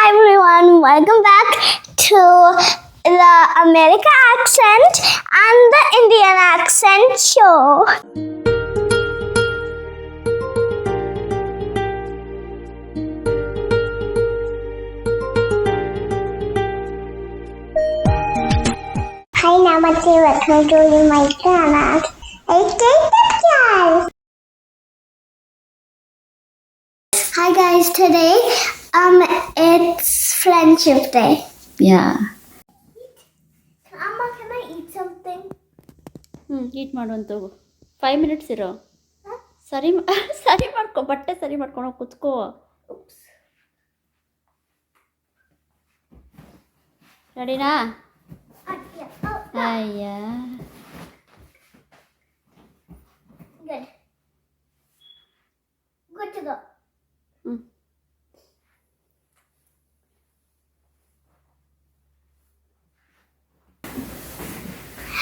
everyone, welcome back to the America accent and the Indian accent show. Hi Namaste, welcome to my channel. Hi guys, today it's Friendship Day. Yeah. Amma, can I eat something? ಈಟ್ ಮಾಡುವಂತ 5 minutes ಇರೋ. ಸರಿ ಮಾಡ್ಕೊ, ಬಟ್ಟೆ ಸರಿ ಮಾಡ್ಕೊಂಡು ಕುತ್ಕೋ. ರೆಡಿನಾ? ಅಯ್ಯ. Good to go.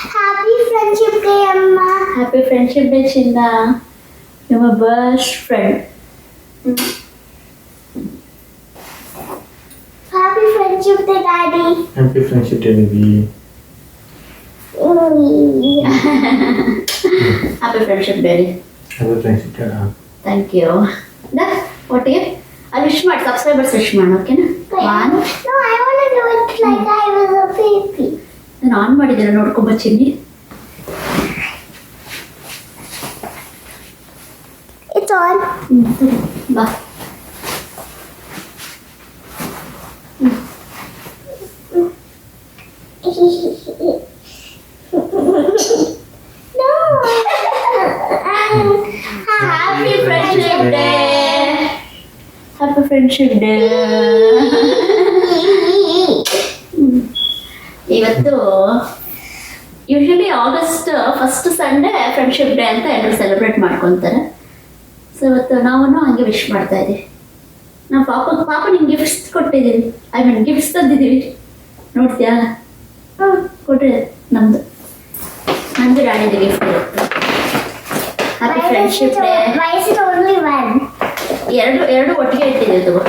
Happy Friendship Day, Amma. Happy Friendship Day, Chinna. You're my best friend. Happy Friendship Day, Daddy. Happy Friendship Day, baby. Happy Friendship Day. Happy Friendship Day. Thank you. ಒಟ್ಟಿಗೆ ಅಲ್ಲಿ wish ಮಾಡಿ, subscribers wish ಮಾಡಿ, ಓಕೆನಾ? No, I want to do it like I was a baby. ನಾನು on ಮಾಡಿದ್ದೀರ ನೋಡ್ಕೊಂಬ ಚಿನ್ನಿ. It's on. ಬಾ. No. Happy Friendship Day. Happy Friendship Day. ಇವತ್ತು usually August first Sunday friendship day ಅಂತ ಎಲ್ಲರೂ ಸೆಲೆಬ್ರೇಟ್ ಮಾಡ್ಕೊತಾರೆ. ಸೊ ಇವತ್ತು ನಾವು ಹಂಗೆ ವಿಶ್ ಮಾಡ್ತಾ ಇದ್ದೀವಿ. ನಾವು ಪಾಪ ನಿಮ್ಗೆ ಗಿಫ್ಟ್ಸ್ ಕೊಟ್ಟಿದ್ದೀವಿ, ಐ ಮೀನ್ ಗಿಫ್ಟ್ಸ್ ತಂದಿದ್ದೀವಿ. ನೋಡ್ತೀಯಾ? ಕೊಟ್ರಿ ನಮ್ದು ಡ್ಯಾಡಿದು ಗಿಫ್ಟ್ ಇರುತ್ತೆ. Happy friendship day. Why is it only one? ಎರಡು ಒಟ್ಟಿಗೆ ಇಟ್ಟಿದ್ದೀವಿ ತಗೋ.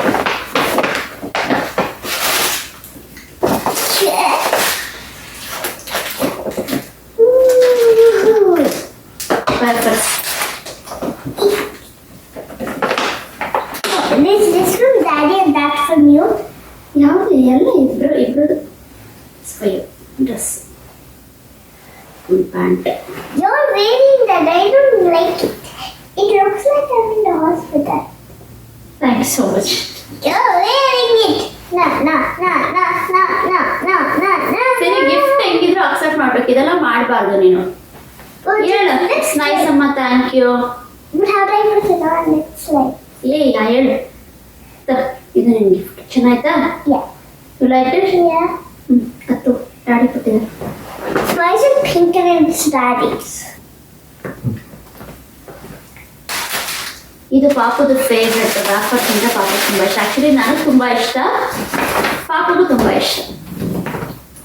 This from Daddy and that from you. ಯಾವುದು ಎಲ್ಲ ಇಬ್ರು dress pant. You're wearing that. I don't like it. It looks like I'm in the hospital. Thank you so much. You're wearing it. No. ಸರಿ, gift ಹೆಂಗಿದ್ರು accept ಮಾಡ್ಬೇಕು, ಇದೆಲ್ಲ ಮಾಡಬಾರ್ದು ನೀನು. ಹೇಳು, ಇಟ್ಸ್ ನೈಸ್ ಅಮ್ಮ, thank you. But how do I put it on? It's like. ಹೇಳು. ಇದು ನಿನ್ ಗಿಫ್ಟ್ ಚೆನ್ನಾಯ್ತಾ? Yeah. You like it? Yeah. ಹತ್ತು ಡ್ಯಾಡಿ ಕೊಟ್ಟಿದ್ದಾರೆ. Why is it pink and it's Daddy's? ಇದು ಪಾಪದ ಫೇವ್ರೆಟ್. ವ್ಯಾಪಾರದಿಂದ ಪಾಪ ತುಂಬ ಇಷ್ಟ. ಆ್ಯಕ್ಚುಲಿ ನನಗೆ ತುಂಬ ಇಷ್ಟ, ಪಾಪಗೂ ತುಂಬ ಇಷ್ಟ.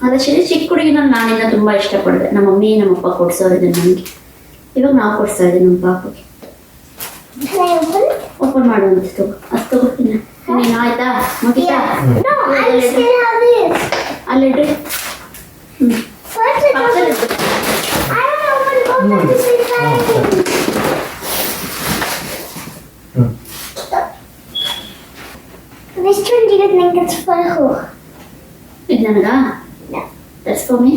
ಅದಕ್ಕೆ ಚಿಕ್ಕ ಹುಡುಗಿನಲ್ಲಿ ನಾನಿನ್ನ ತುಂಬ ಇಷ್ಟಪಡಿದೆ. ನಮ್ಮ ಮಮ್ಮಿ ನಮ್ಮಪ್ಪ ಕೊಡ್ಸೋರಿದೆ ನನಗೆ. ಇವಾಗ ನಾವು ಕೊಡ್ಸ್ತಾ ಇದ್ದೀವಿ ನಮ್ಮ ಪಾಪಗೆ. Can I open it? Open ಮಾಡುವಂತ ತಗೋ. ಅದು ತಗೋತೀನಿ ನೀನು. ಆಯ್ತಾ? ಮುಗಿತಾ? No, I still have this. ಅಲ್ಲಿಡ್ರಿ. First it was. I don't open both of this inside. Which one do you think it's for who? ಇದು ನನಗಾ? No. That's for me.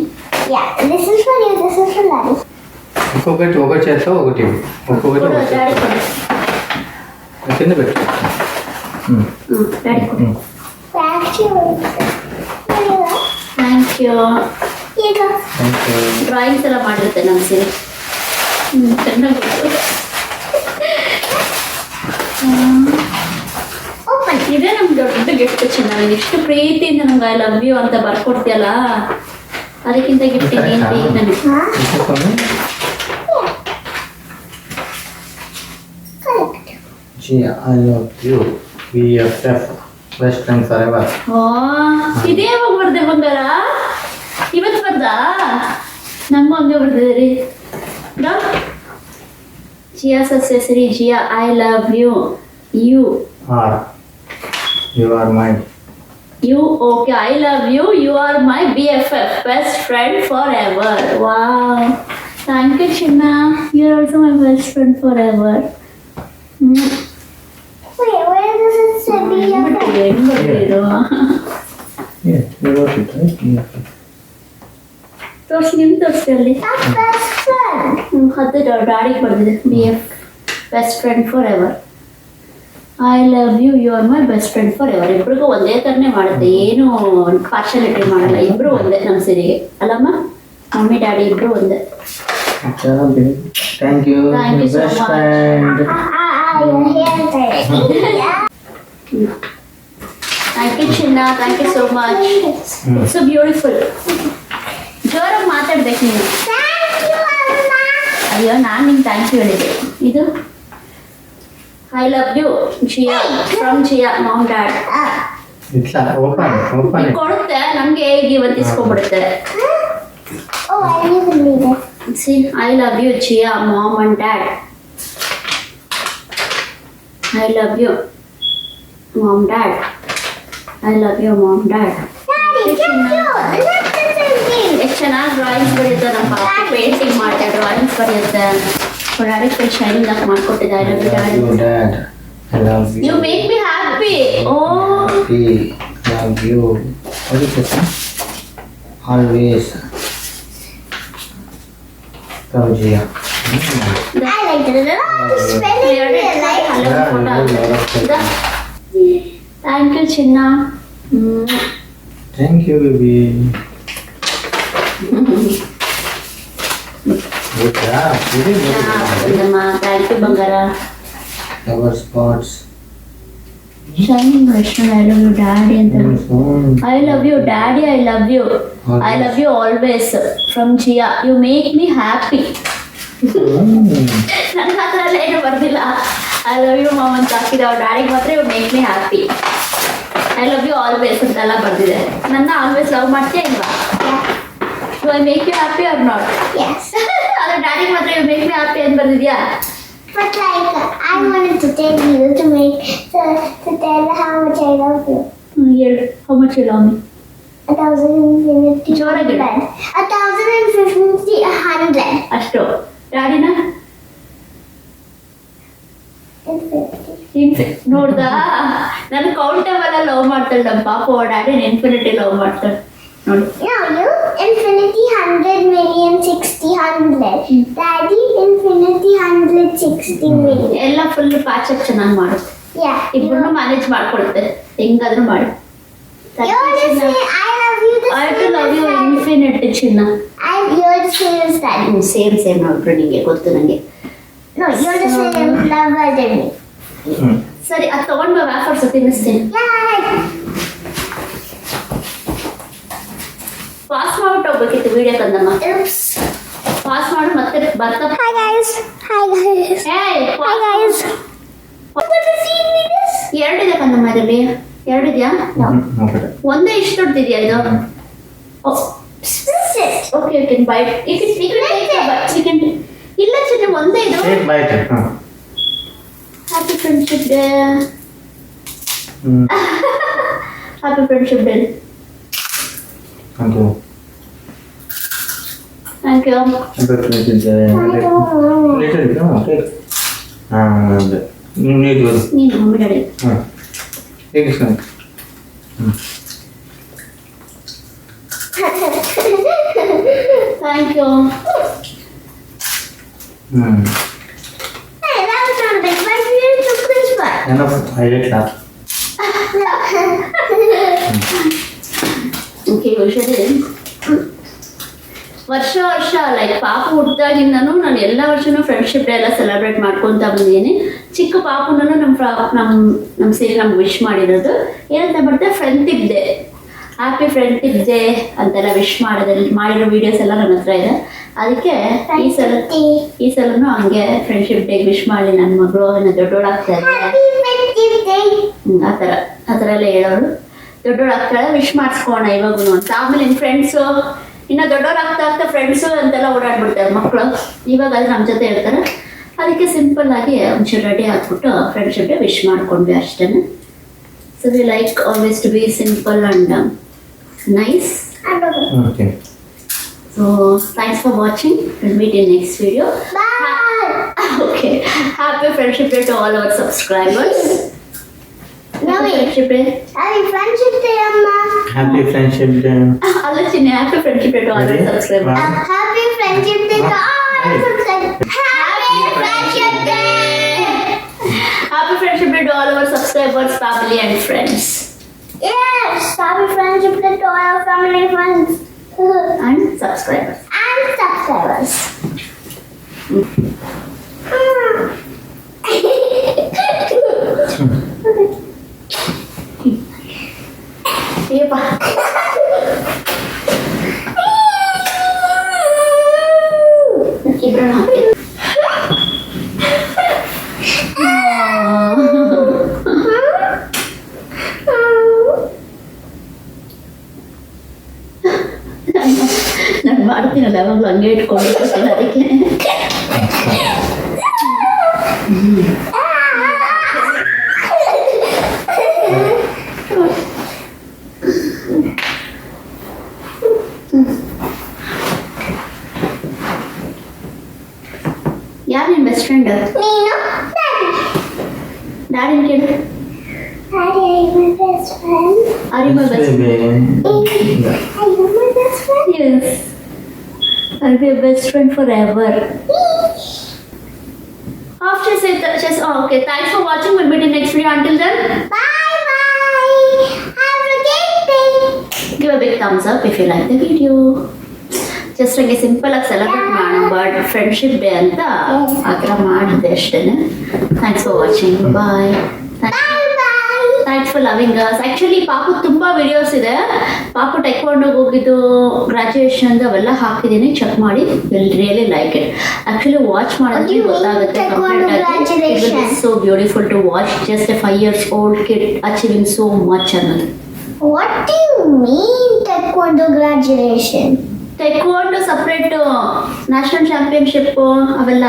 Yeah, this is for you, this is for Daddy. ఒక్కొక్కటి ఒకటి చేస్తావు, ఒకటి ఒక్కొక్కటి ఒకటి daddy ಕೊಡು. కింద పెట్టు. ಡ್ಯಾಡಿ ಕೊಡು. Thank you. Thank you. Here you go. Drawings ಎಲ್ಲ ಮಾಡಿರುತ್ತೆ ನಮ್ಮ ಸೀರೆ. ಚೆನ್ನಾಗಿ Open. ಇದೇ ನಮ್ಗೆ ದೊಡ್ಡ ಗಿಫ್ಟ್. ಚೆನ್ನಾಗಿ ಎಷ್ಟು ಪ್ರೀತಿಯಿಂದ ನಮ್ಗೆ ಐ ಲವ್ ಯು ಅಂತ ಬರ್ಕೊಡ್ತೀಯಲ್ಲ, ಅದಕ್ಕಿಂತ ಗಿಫ್ಟ್ ಏನು ಬೇಕು ನನಗೆ? Huh? Gee, I love you. BFF. Best friend forever. ಇದೇ ಯಾವಾಗ ಬರ್ದೆ ಬಂಗಾರ? ಇವತ್ತು ಬರ್ದಾ? ನಂಗೂ ಹಂಗೆ ಬರ್ದಿದ್ದೀರಿ. Jiya Sasyashri, Jiya I love you. You You are mine. You okay? I love you. You are my BFF, best friend forever. Wow. Thank you, Chinna. You're also my best friend forever. Wait, where does it say BFF? Yeah, you wrote it, right? BFF. ತೋರ್ಸಿ ನಿಮ್ ತೋರಿಸಿ ಅಲ್ಲಿ That's best friend. ಅದು ಡ್ಯಾಡಿಗೆ ಬರ್ದಿದೆ BF, best friend forever. I love you, you are my best friend forever. ಇಬ್ರಿಗೂ ಒಂದೇ ಥರನೇ ಮಾಡುತ್ತೆ, ಏನು ಪಾರ್ಶಾಲಿಟಿ ಮಾಡಲ್ಲ. ಇಬ್ರು ಒಂದೇ ನಮ್ಮ ಸಿರಿಗೆ ಅಲ್ಲಮ್ಮ, ಮಮ್ಮಿ ಡ್ಯಾಡಿ ಇಬ್ರು ಒಂದೇ. Good job, baby. Thank you. Thank you so Best much. friend. Your hair is yeah. Thank you ಚಿನ್ನ, thank you so much. It's so beautiful. ಜೋರಾಗಿ ಮಾತಾಡ್ಬೇಕು ನೀನು. Thank you, Amma. ಅಯ್ಯೋ ನಾನು ನಿಮ್ಗೆ ಥ್ಯಾಂಕ್ ಯು ಹೇಳಿದೆ. ಇದು I love you Jia from Jia mom dad. It's open it. ಕೊಡುತ್ತೆ ನಮಗೆ ಈಗ ಇವತ್ತು ಇಸ್ಕೊಂಡ್ಬಿಡುತ್ತೆ. Oh, I didn't read it. See, I love you, Chia, mom and dad. I love you, mom, dad. I love you, mom, dad. Daddy, thank you. Look at the thing. ಎಷ್ಟು ಚೆನ್ನಾಗಿ drawings ಬರೆಯುತ್ತೆ ನಮ್ಮ ಪಾಪ. Painting ಮಾಡ್ತಾರೆ, drawings ಬರೆಯುತ್ತೆ. Daddy full shining ಆಗಿ ಮಾಡ್ಕೊಟ್ಟಿದ್ದೆ. I love you Love you, dad. Dad. I love you. You make me happy. Oh Happy. Love you. What is it? Always. Come, Jia. I like it a lot. The spelling I like. Thank you ಚಿನ್ನ. Thank you, baby. Good job. Very good. Thank you ಬಂಗಾರ. Cover spots. Shining restaurant. I love you daddy ಅಂತ. Phone. I love you, Daddy. I love you. I love you always. From Chia. You make me happy. ನನಗೆ ಆ ಥರ ಎಲ್ಲ ಏನು ಬರ್ದಿಲ್ಲ. I love you mom ಅಂತ ಹಾಕಿದೆ. ಅವ್ರ ಡ್ಯಾಡಿಗೆ ಮಾತ್ರ you make me happy. I love you always ಅಂತೆಲ್ಲ ಬರ್ದಿದೆ. ನನ್ನ ಆಲ್ವೇಸ್ ಲವ್ ಮಾಡ್ತೀಯ ಇಲ್ವಾ? Do I make you happy or not? Yes. ಅದ್ರ ಡ್ಯಾಡಿಗೆ ಮಾತ್ರ ಯು ಮೇಕ್ ಮಿ ಹ್ಯಾಪಿ ಅಂತ ಬರ್ದಿದ್ಯಾ? But like, I wanted to tell you to tell how much I love you. ಹೇಳು. How much you love me? 1,050. ಜೋರಾಗಿ ಹೇಳು. 1,050, 100. ಅಷ್ಟು. ಡ್ಯಾಡಿನ? Infinity. ನೋಡ್ದಾ, ನನ್ ಕೌಂಟಬಲ್ ಲವ್ ಮಾಡ್ತಾಳೆ ನಮ್ಮ ಪಾಪ. ಡ್ಯಾಡಿ ಇನ್ಫಿನಿಟಿ ಲವ್ ಮಾಡ್ತಾಳೆ ನೋಡಿ. No, you infinity 100 million 60 100. Daddy infinity 160 million. ಎಲ್ಲ ಫುಲ್ ಪ್ಯಾಚಪ್ ಚೆನ್ನಾಗಿ ಮಾಡುತ್ತೆ. Yeah. ಇಬ್ಬರನ್ನು ಮ್ಯಾನೇಜ್ ಮಾಡ್ಕೊಡುತ್ತೆ ಹೆಂಗಾದ್ರೂ ಮಾಡಿ. You're the same. I love you the I same. To love you as Daddy. Infinity ಚಿನ್ನ. You're the same as Daddy. Same ನೋಡ್ರು, ನಿಂಗೆ ಗೊತ್ತು ನನಗೆ. No, you're the same lover than me. ಸರಿ, ಅದು ತಗೊಂಡ್ ಬಾ, ವ್ಯಾಫರ್ಸ್ ತಿನ್ನಿಸ್ತೀನಿ. Yeah. ಪಾಸ್ ಮಾಡ್ಬಿಟ್ಟು ಹೋಗ್ಬೇಕಿತ್ತು ವಿಡಿಯೋ ಕಂದಮ್ಮ. Oops. ಪಾಸ್ ಮಾಡಿ ಮತ್ತೆ ಬರ್ತಾ. Hi guys. Hi guys. ಏಯ್, Hi guys. What is this? ಎರಡಿದೆ ಕಂದಮ್ಮ ಇದರಲ್ಲಿ. ಎರಡಿದ್ಯಾ? Okay. ಒಂದೇ ಇಷ್ಟು ದೊಡ್ಡದಿದೆಯಾ ಇದು? Split it. Okay okay bite. ಇಲ್ಲ ಚಿನ್ನ, ಒಂದೇ ಇದು. Take bite. Happy friendship day. Happy friendship day. Thank you. Thank you. Little I don't know. bit. No, take. Need one. ನೀನು mummy daddy. Take this one. Thank you. Hey, that was not big. Why did you took this one? Enough. I ate that. Okay, usually ವರ್ಷ like ಪಾಪ ಹುಟ್ಟಿದಾಗಿಂದನೂ ನಾನು ಎಲ್ಲ ವರ್ಷನೂ friendship day ಎಲ್ಲ celebrate ಮಾಡ್ಕೊತ ಬಂದಿದ್ದೀನಿ. ಚಿಕ್ಕ ಪಾಪುನೂ ನಮ್ಮ ಸೇರಿ ನಮ್ಗೆ ವಿಶ್ ಮಾಡಿರೋದು ಏನಂತ ಬರುತ್ತೆ, friendship day, happy friendship day ಅಂತೆಲ್ಲ ವಿಶ್ ಮಾಡಿರೋ ವಿಡಿಯೋಸ್ ಎಲ್ಲ ನನ್ನ ಹತ್ರ ಇದೆ. ಅದಕ್ಕೆ ಈ ಸಲನೂ ಹಂಗೆ ಫ್ರೆಂಡ್ಶಿಪ್ ಡೇ ವಿಶ್ ಮಾಡಿ ನನ್ನ ಮಗಳು ದೊಡ್ಡೋಳಾಗ್ತಾರೆ Happy friendship day. ಆ ಥರ ಎಲ್ಲ ಹೇಳೋರು. ದೊಡ್ಡೋಳಾಗ್ತಾಳೆ, ವಿಶ್ ಮಾಡಿಸ್ಕೋಣ ಇವಾಗೂ ಅಂತ. ಆಮೇಲೆ ನಿಮ್ಮ ಫ್ರೆಂಡ್ಸು ಇನ್ನು ದೊಡ್ಡೋರಾಗ್ತಾ ಫ್ರೆಂಡ್ಸು ಅಂತೆಲ್ಲ ಓಡಾಡ್ಬಿಡ್ತಾರೆ ಮಕ್ಕಳು. ಇವಾಗ ಅದು ನಮ್ಮ ಜೊತೆ ಇರ್ತಾರೆ. ಅದಕ್ಕೆ ಸಿಂಪಲ್ ಆಗಿ ಒಂಚೂರು ರೆಡಿ ಹಾಕ್ಬಿಟ್ಟು ಫ್ರೆಂಡ್ಶಿಪ್ ಡೇ ವಿಶ್ ಮಾಡ್ಕೊಂಡ್ವಿ ಅಷ್ಟೇ. So So we like always to be simple and nice. Okay. So thanks for watching. We'll meet in next video. Bye. Okay. Happy Friendship Day to all our subscribers. Happy Naveen. Friendship Day. Happy Friendship Day, Amma. Happy Friendship Day. I'll let you know. Happy Friendship Day to all our Ready? subscribers. One. Happy Friendship Day to all our subscribers. Happy Friendship Day. Happy Friendship Day to all our subscribers, family and friends. Yes, happy Friendship Day to all our family, friends, And subscribers. and subscribers. Yepa. Ibrahim happy. ನಾನು ಮಾಡ್ತೀನಲ್ಲ ಯಾವಾಗಲೂ ಹಂಗೆ ಇಟ್ಕೊಂಡಿರ್ತೀನಿ ಅದಕ್ಕೆ ಯಾರು ನಿನ್ನ best friend Nino, Daddy. ಡ್ಯಾಡಿನ ಕೇಳು Daddy, are you my best friend? Are you my best Baby. Are you my best friend? Yes. I'll be a best friend forever. After say just okay. Thanks for watching. We'll meet in next video. Until then, Bye bye. Have a good day. give a big thumbs up if you like the video. Just ಹಂಗೆ simple ಆಗಿ celebrate ಮಾಡೋಣ but friendship day ಅಂತ ಆ ಥರ ಮಾಡಿದೆ ಅಷ್ಟೇ thanks for watching bye Bye bye. Thanks for loving us actually ಪಾಪು ತುಂಬ ವಿಡಿಯೋಸ್ ಇದೆ ಪಾಪು ಟೆಕ್ವಾಂಡೋಗೆ ಹೋಗಿದ್ದು ಗ್ರಾಜುಯೇಷನ್ ಅವೆಲ್ಲ ಹಾಕಿದ್ದೀನಿ ಚೆಕ್ ಮಾಡಿ will really like it actually watch What do ಮಾಡೋದಕ್ಕೆ you mean, ಗೊತ್ತಾಗುತ್ತೆ taekwondo graduation? So beautiful to watch just a 5 years old kid achieving so much ಅನ್ನೋದು What do you mean, taekwondo graduation? Taekwondo separate national championship ಅವೆಲ್ಲ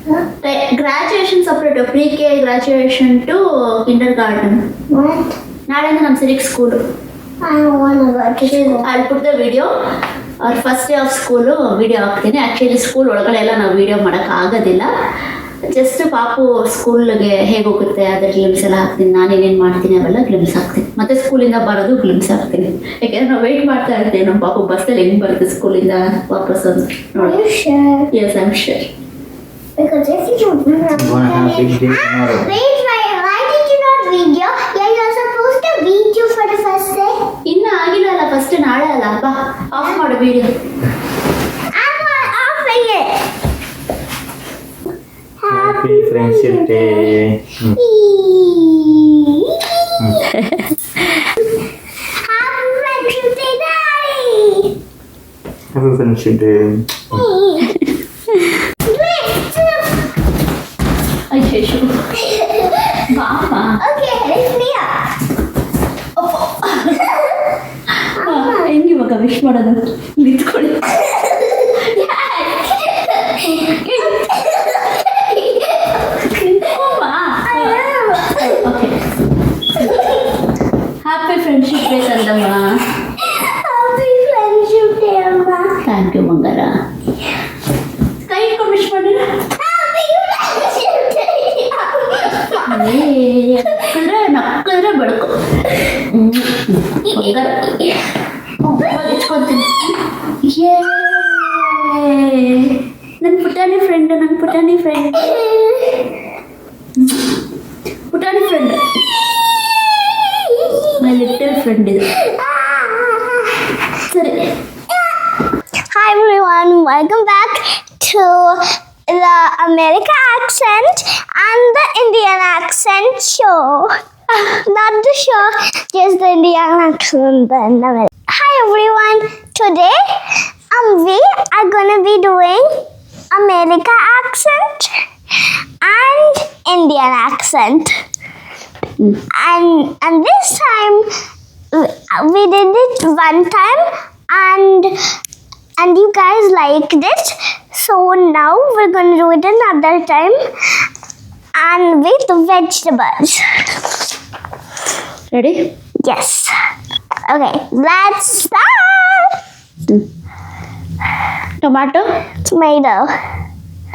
Huh? Graduation separate pre K graduation to kindergarten What? ನಾಳೆಯಿಂದ ನಮ್ಮ ಸಿರಿಕ್ school I don't want to go to school. ಅಲ್ಲಿ put the video ಅವ್ರ first day of school video ಹಾಕ್ತೀನಿ actually school ಒಳಗಡೆ ಎಲ್ಲ ನಾವು ವಿಡಿಯೋ ಮಾಡೋಕ್ಕಾಗೋದಿಲ್ಲ ಜಸ್ಟ್ ಪಾಪು ಸ್ಕೂಲ್ಗೆ ಹೇಗೆ ಹೋಗುತ್ತೆ ಅದ್ರ ಗ್ಲಿಮ್ಸ್ ಎಲ್ಲ ಹಾಕ್ತೀನಿ ನಾನೇನೇನು ಮಾಡ್ತೀನಿ ಅವೆಲ್ಲ ಗ್ಲಿಮ್ಸ್ ಹಾಕ್ತೀನಿ ಮತ್ತೆ ಸ್ಕೂಲಿಂದ ಬರೋದು ಗ್ಲಿಮ್ಸ್ ಹಾಕ್ತೀನಿ ಯಾಕೆಂದ್ರೆ ನಾವು ವೆಯ್ಟ್ ಮಾಡ್ತಾ ಇರ್ತೀವಿ ನಮ್ಮ ಪಾಪು ಬಸ್ಸಲ್ಲಿ ಹೆಂಗೆ ಬರುತ್ತೆ ಸ್ಕೂಲಿಂದ ವಾಪಸ್ ಅಂತ Are ನೋಡಿ you sure? Yes I am sure Because if you don't I'm gonna have a big day tomorrow. Wait, why did you not video? Yeah, you're supposed to video for the first day. ಇನ್ನೂ ಆಗಿಲ್ಲ ಅಲ್ಲ first ನಾಳೆ ಅಲ್ಲ ಬಾ of ಮಾಡು video I'm not offering it. Happy Friendship Day. Happy Friendship Day, Daddy. Happy Friendship Day. ಅಯ್ಯೋ ಬಾಪ Okay, lift me up. ಹೆಂಗೆ ಇವಾಗ ವಿಶ್ ಮಾಡೋದು ನಿಂತ್ಕೊಳ್ಳಿ ಓಕೆ ಹ್ಯಾಪಿ ಫ್ರೆಂಡ್ಶಿಪ್ ಡೇ ತಂದಮ್ಮ Happy Friendship Day, Amma. Thank you ಬಂಗಾರ ಕೈ ಇಟ್ಕೊಂಡು ವಿಶ್ ಮಾಡಿ Happy Friendship Day, Amma. ನಕ್ಕಿದ್ರೆ ಬೆಳಕು ಬಂಗಾರ ಇಟ್ಕೊತೀನಿ ನನ್ನ ಪುಟಾಣಿ ಫ್ರೆಂಡ್ ಪುಟಾಣಿ ಫ್ರೆಂಡ್ ಮೈ ಲಿಟಲ್ ಫ್ರೆಂಡ್ ಇದು ಸರಿ Hi everyone, welcome back to the America accent and the Indian accent show. Not the show, just the Indian accent. Hi everyone, today we are gonna be doing America accent and Indian accent. And this time we did it one time and you guys liked it, so now we're gonna do it another time and with vegetables. Ready? Yes. Okay, let's start. Tomato, Tomato,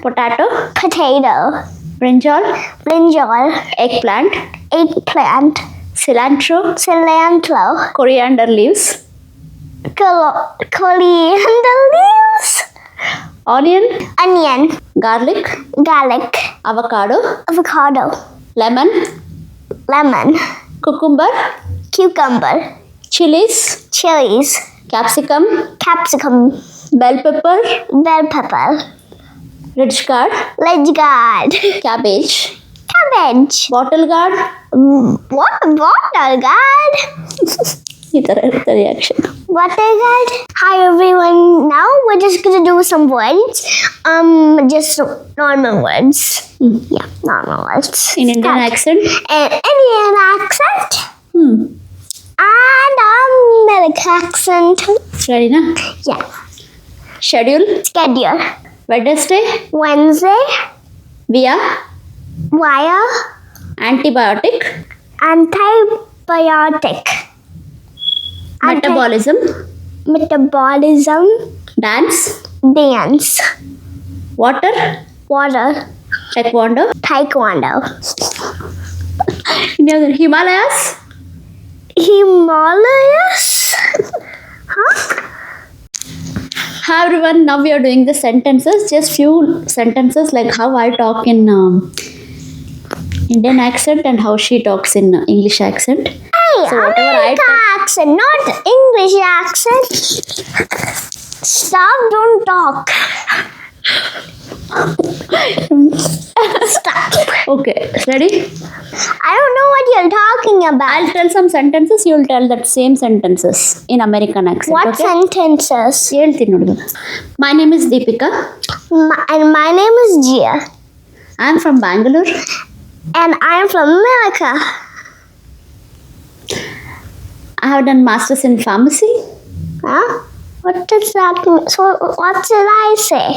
potato, potato, brinjal, brinjal, eggplant, eggplant, cilantro, cilantro, coriander leaves, coriander leaves, onion, onion, garlic, garlic, avocado, avocado, lemon, lemon, cucumber, cucumber, chilies, chilies, capsicum, capsicum, bell pepper, bell pepper, red gourd, ledge guard, cabbage, cabbage, bottle gourd. what water guard, ಈ ಥರ ಇರುತ್ತೆ reaction. water guard. Hi everyone. Now we're just gonna do some words. Just normal words. Yeah, normal words. In Indian Start. accent. And Indian accent and American accent. ರೆಡಿನಾ? Yeah. Schedule, Schedule. Wednesday, Wednesday. ವಿಯಾ, Wire. Antibiotic, Antibiotic. Metabolism, Metabolism. Dance, Dance. Water, Water. Taekwondo, Taekwondo. ಇನ್ಯಾವ್ದು? Himalayas, Himalayas. Huh? Hi everyone, now we are doing the sentences, just few sentences like how I talk in Indian accent and how she talks in English accent. Hey, So whatever I American accent, not English accent. Stop, don't talk. Stop. Okay, ready? I don't know what you're talking about. I'll tell some sentences, you'll tell that same sentences in American accent. What Okay? sentences? ಹೇಳ್ತೀನಿ ನೋಡಿ. My name is Deepika. And my name is Gia. I'm from Bangalore. And I'm from America. I have done masters in pharmacy. Huh? What does that mean? So, what did I say?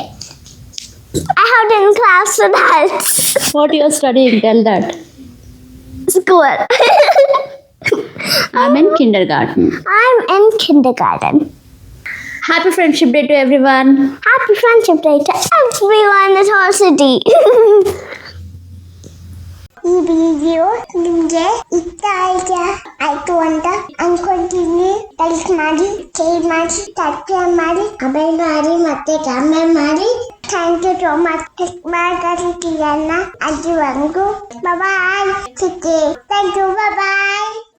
I have done class adults. What you are studying? Tell that. School. I'm in kindergarten. I'm in kindergarten. Happy Friendship Day to everyone. Happy Friendship Day to everyone at our city. ಈ video ನಿಮಗೆ ಇಷ್ಟ ಆಯ್ತು ಅಂತ ಅನ್ಕೊಂತೀನಿ. Like ಮಾಡಿ, share ಮಾಡಿ, subscribe ಮಾಡಿ, comment ಮಾಡಿ, ಮತ್ತೆ ಕಮೆಂಟ್ ಮಾಡಿ. ಥ್ಯಾಂಕ್ ಯು ಸೋ ಮಚ್ ಮಾತಾಡ್ತಿರಲ್ಲ ಅಲ್ಲಿವರೆಗೂ. ಬಾಯ್. Thank you. ಬಾಯ್.